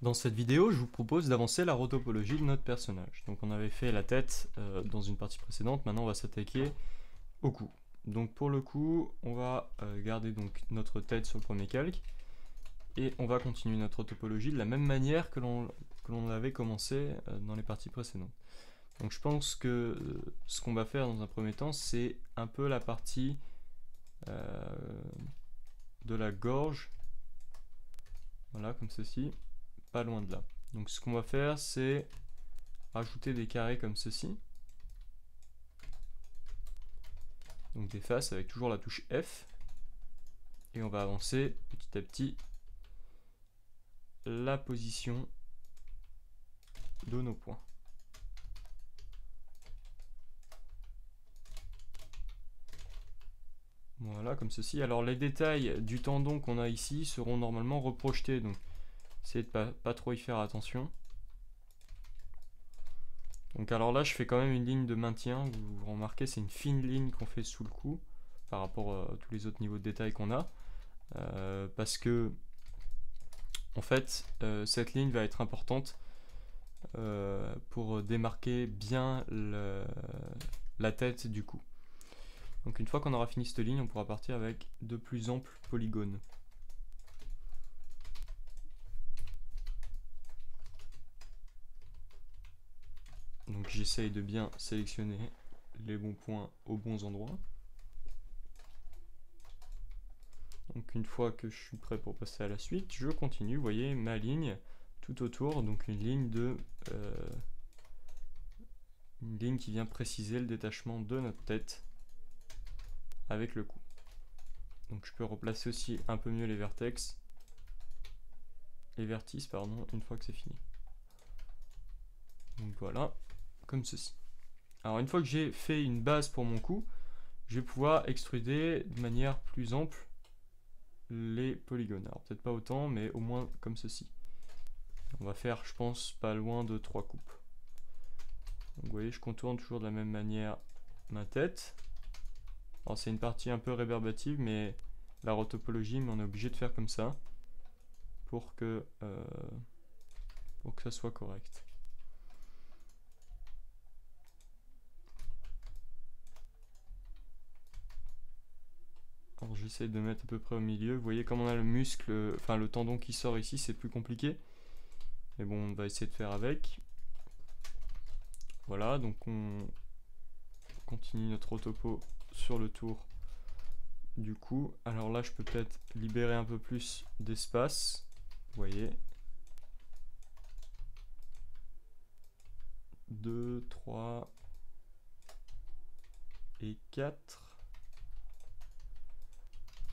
Dans cette vidéo, je vous propose d'avancer la rotopologie de notre personnage. Donc on avait fait la tête dans une partie précédente, maintenant on va s'attaquer au cou. Donc pour le cou, on va garder donc notre tête sur le premier calque, et on va continuer notre rotopologie de la même manière que l'on avait commencé dans les parties précédentes. Donc je pense que ce qu'on va faire dans un premier temps, c'est un peu la partie de la gorge, voilà, comme ceci, pas loin de là. Donc ce qu'on va faire, c'est rajouter des carrés comme ceci, donc des faces avec toujours la touche F, et on va avancer petit à petit la position de nos points. Voilà, comme ceci. Alors les détails du tendon qu'on a ici seront normalement reprojetés, donc essayez de pas trop y faire attention. Donc alors là, je fais quand même une ligne de maintien. Vous remarquez, c'est une fine ligne qu'on fait sous le cou par rapport à tous les autres niveaux de détail qu'on a, parce que en fait, cette ligne va être importante pour démarquer bien la tête du cou. Donc une fois qu'on aura fini cette ligne, on pourra partir avec de plus amples polygones. Donc j'essaye de bien sélectionner les bons points aux bons endroits. Donc une fois que je suis prêt pour passer à la suite, je continue, vous voyez ma ligne tout autour, donc une ligne qui vient préciser le détachement de notre tête avec le cou. Donc je peux replacer aussi un peu mieux les vertices, pardon, une fois que c'est fini. Donc voilà, comme ceci. Alors une fois que j'ai fait une base pour mon cou, je vais pouvoir extruder de manière plus ample les polygones. Alors peut-être pas autant, mais au moins comme ceci. On va faire, je pense, pas loin de 3 coupes. Donc vous voyez, je contourne toujours de la même manière ma tête. Alors c'est une partie un peu rébarbative, mais la rotopologie, mais on est obligé de faire comme ça pour que ça soit correct. Alors j'essaie de mettre à peu près au milieu. Vous voyez comme on a le muscle, enfin le tendon qui sort ici, c'est plus compliqué. Mais bon, on va essayer de faire avec. Voilà, donc on continue notre rotopo sur le tour du cou. Alors là, je peux peut-être libérer un peu plus d'espace. Vous voyez. 2, 3 et 4.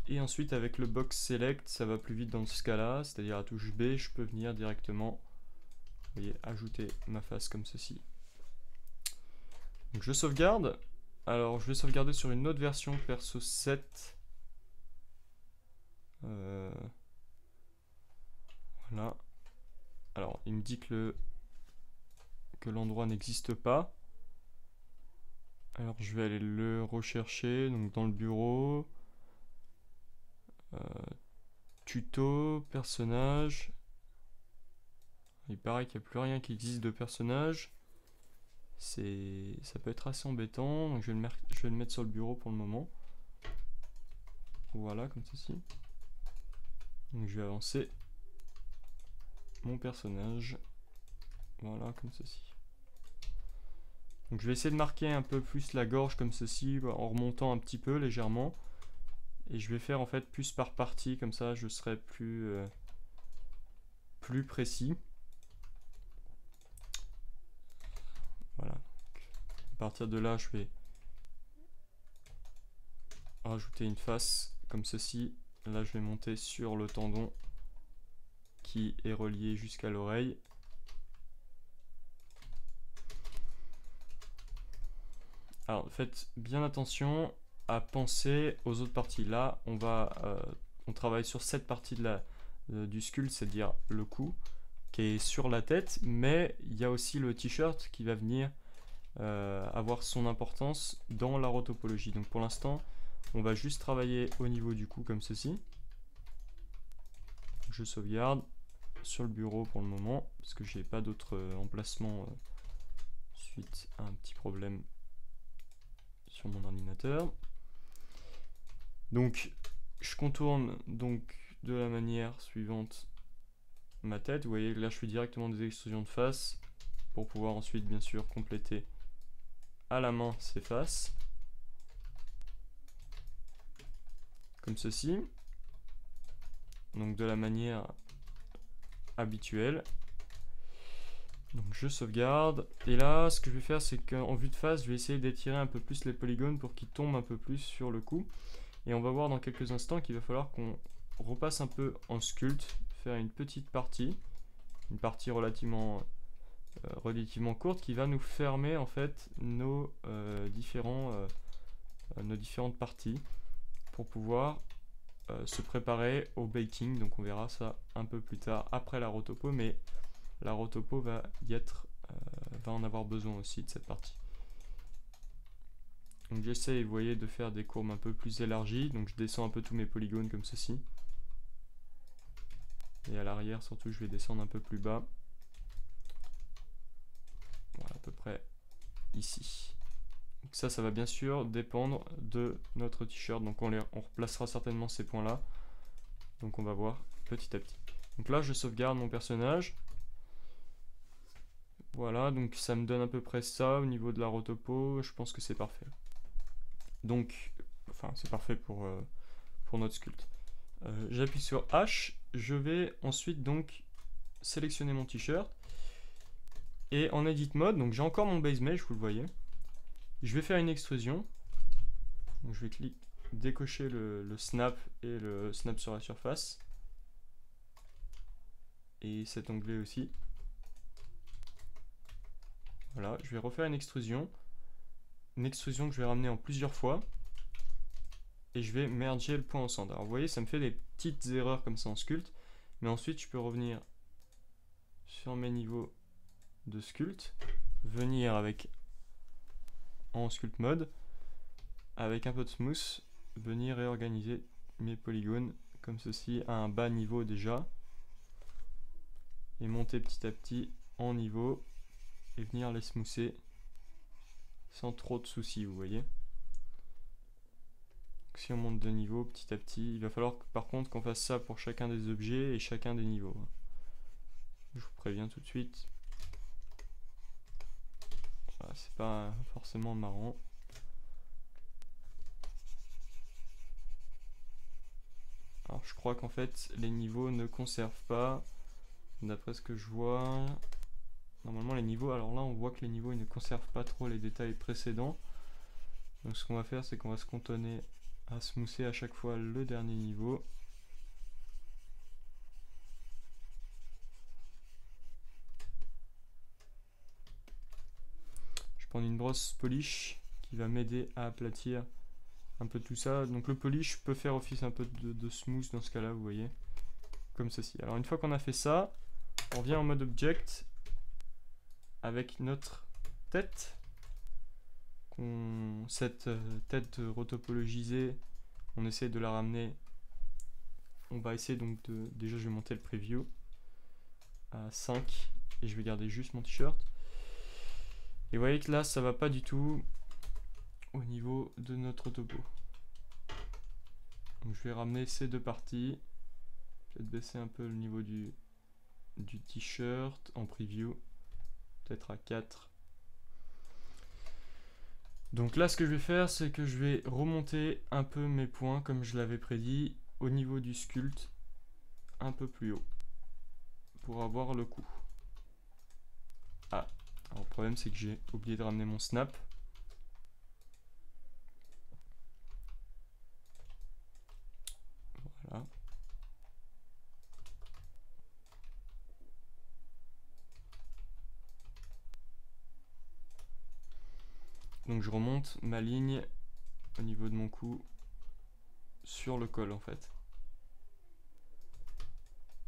Et ensuite avec le box select, ça va plus vite dans ce cas-là, c'est-à-dire à touche B, je peux venir directement, vous voyez, ajouter ma face comme ceci. Donc je sauvegarde. Alors je vais sauvegarder sur une autre version, perso 7. Voilà. Alors il me dit que l'endroit n'existe pas. Alors je vais aller le rechercher, donc dans le bureau. Tuto, personnage. Il paraît qu'il n'y a plus rien qui existe de personnage. Ça peut être assez embêtant, donc je vais le mettre sur le bureau pour le moment. Voilà, comme ceci. Donc je vais avancer mon personnage. Voilà, comme ceci. Donc je vais essayer de marquer un peu plus la gorge comme ceci, en remontant un petit peu légèrement. Et je vais faire en fait plus par partie, comme ça je serai plus précis. Voilà. Donc, à partir de là, je vais rajouter une face comme ceci. Là, je vais monter sur le tendon qui est relié jusqu'à l'oreille. Alors, faites bien attention à penser aux autres parties. Là, on travaille sur cette partie du skull, c'est-à-dire le cou, qui est sur la tête, mais il y a aussi le t-shirt qui va venir avoir son importance dans la rotopologie. Donc pour l'instant, on va juste travailler au niveau du cou comme ceci. Je sauvegarde, sur le bureau pour le moment, parce que j'ai pas d'autres emplacements suite à un petit problème sur mon ordinateur. Donc je contourne donc de la manière suivante ma tête. Vous voyez que là je fais directement des extrusions de face pour pouvoir ensuite bien sûr compléter à la main ces faces. Comme ceci. Donc de la manière habituelle. Donc je sauvegarde. Et là ce que je vais faire c'est qu'en vue de face je vais essayer d'étirer un peu plus les polygones pour qu'ils tombent un peu plus sur le coup. Et on va voir dans quelques instants qu'il va falloir qu'on repasse un peu en sculpt, faire une petite partie, relativement courte qui va nous fermer en fait nos différentes parties pour pouvoir se préparer au baking. Donc on verra ça un peu plus tard après la rotopo, mais la rotopo va en avoir besoin aussi de cette partie. Donc j'essaie, vous voyez, de faire des courbes un peu plus élargies. Donc je descends un peu tous mes polygones comme ceci. Et à l'arrière surtout je vais descendre un peu plus bas. Voilà, à peu près ici. Donc ça va bien sûr dépendre de notre t-shirt. Donc on replacera certainement ces points là. Donc on va voir petit à petit. Donc là je sauvegarde mon personnage. Voilà, donc ça me donne à peu près ça au niveau de la rotopo. Je pense que c'est parfait. Donc, enfin c'est parfait pour notre sculpt. J'appuie sur H. Je vais ensuite donc sélectionner mon t-shirt. Et en edit mode, donc j'ai encore mon base mesh, vous le voyez. Je vais faire une extrusion. Donc je vais décocher le snap et le snap sur la surface. Et cet onglet aussi. Voilà, je vais refaire une extrusion. Une extrusion que je vais ramener en plusieurs fois. Et je vais merger le point au centre. Alors vous voyez, ça me fait des petites erreurs comme ça en sculpt. Mais ensuite, je peux revenir sur mes niveaux de sculpt. Venir avec en sculpt mode. Avec un peu de smooth. Venir réorganiser mes polygones comme ceci à un bas niveau déjà. Et monter petit à petit en niveau. Et venir les smoother sans trop de soucis, vous voyez. Si on monte de niveau petit à petit, il va falloir par contre qu'on fasse ça pour chacun des objets et chacun des niveaux. Je vous préviens tout de suite. Voilà, c'est pas forcément marrant. Alors je crois qu'en fait les niveaux ne conservent pas, d'après ce que je vois. Normalement les niveaux, alors là on voit que les niveaux ils ne conservent pas trop les détails précédents. Donc ce qu'on va faire c'est qu'on va se cantonner à smoother à chaque fois le dernier niveau. Je prends une brosse polish qui va m'aider à aplatir un peu tout ça. Donc le polish peut faire office un peu de smooth dans ce cas là, vous voyez, comme ceci. Alors une fois qu'on a fait ça, on revient en mode object avec notre tête. Cette tête rotopologisée, on essaie de la ramener. On va essayer donc de... Déjà je vais monter le preview à 5 et je vais garder juste mon t-shirt. Et vous voyez que là ça va pas du tout au niveau de notre topo. Donc je vais ramener ces deux parties. Peut-être baisser un peu le niveau du t-shirt en preview. Peut-être à 4. Donc là ce que je vais faire c'est que je vais remonter un peu mes points comme je l'avais prédit au niveau du sculpt un peu plus haut pour avoir le coup. Ah, alors le problème c'est que j'ai oublié de ramener mon snap. Voilà. Donc je remonte ma ligne au niveau de mon cou sur le col en fait.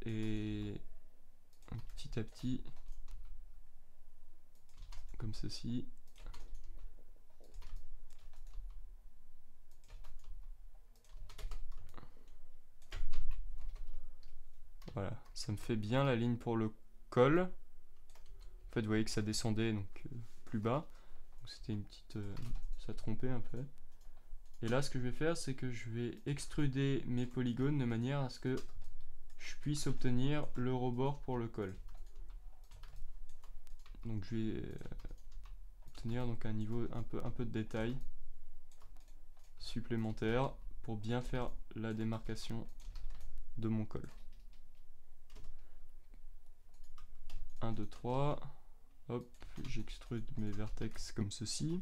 Et petit à petit, comme ceci. Voilà, ça me fait bien la ligne pour le col. En fait, vous voyez que ça descendait donc plus bas. C'était une petite... ça trompait un peu. Et là, ce que je vais faire, c'est que je vais extruder mes polygones de manière à ce que je puisse obtenir le rebord pour le col. Donc je vais obtenir donc un niveau un peu de détail supplémentaire pour bien faire la démarcation de mon col. 1, 2, 3. Hop, j'extrude mes vertex comme ceci.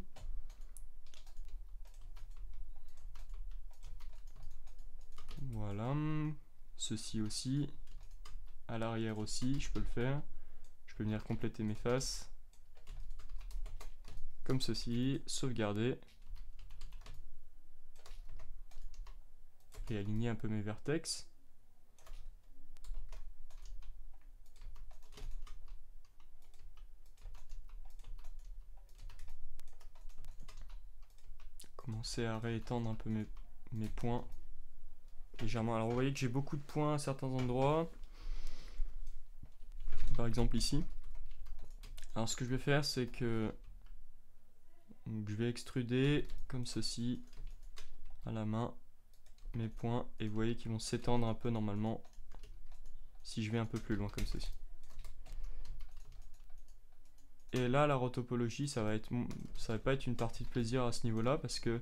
Voilà. Ceci aussi. À l'arrière aussi, je peux le faire. Je peux venir compléter mes faces. Comme ceci. Sauvegarder. Et aligner un peu mes vertex. Commencer à réétendre un peu mes points légèrement. Alors vous voyez que j'ai beaucoup de points à certains endroits. Par exemple ici. Alors ce que je vais faire, c'est que donc, je vais extruder comme ceci à la main mes points et vous voyez qu'ils vont s'étendre un peu normalement si je vais un peu plus loin comme ceci. Et là, la rotopologie, ça va pas être une partie de plaisir à ce niveau-là parce que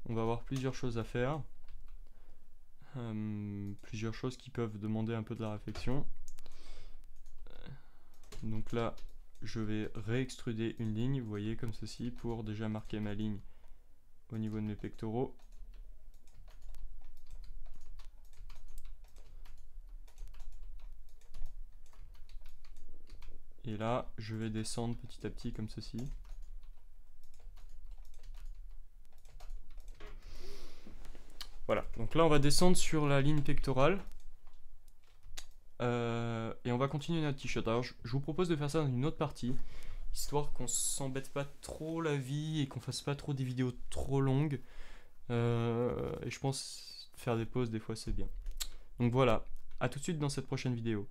on va avoir plusieurs choses à faire, plusieurs choses qui peuvent demander un peu de la réflexion. Donc là, je vais réextruder une ligne, vous voyez, comme ceci, pour déjà marquer ma ligne au niveau de mes pectoraux. Et là, je vais descendre petit à petit comme ceci. Voilà, donc là on va descendre sur la ligne pectorale. Et on va continuer notre t-shirt. Alors je vous propose de faire ça dans une autre partie, histoire qu'on s'embête pas trop la vie et qu'on fasse pas trop des vidéos trop longues. Et je pense faire des pauses des fois c'est bien. Donc voilà, à tout de suite dans cette prochaine vidéo.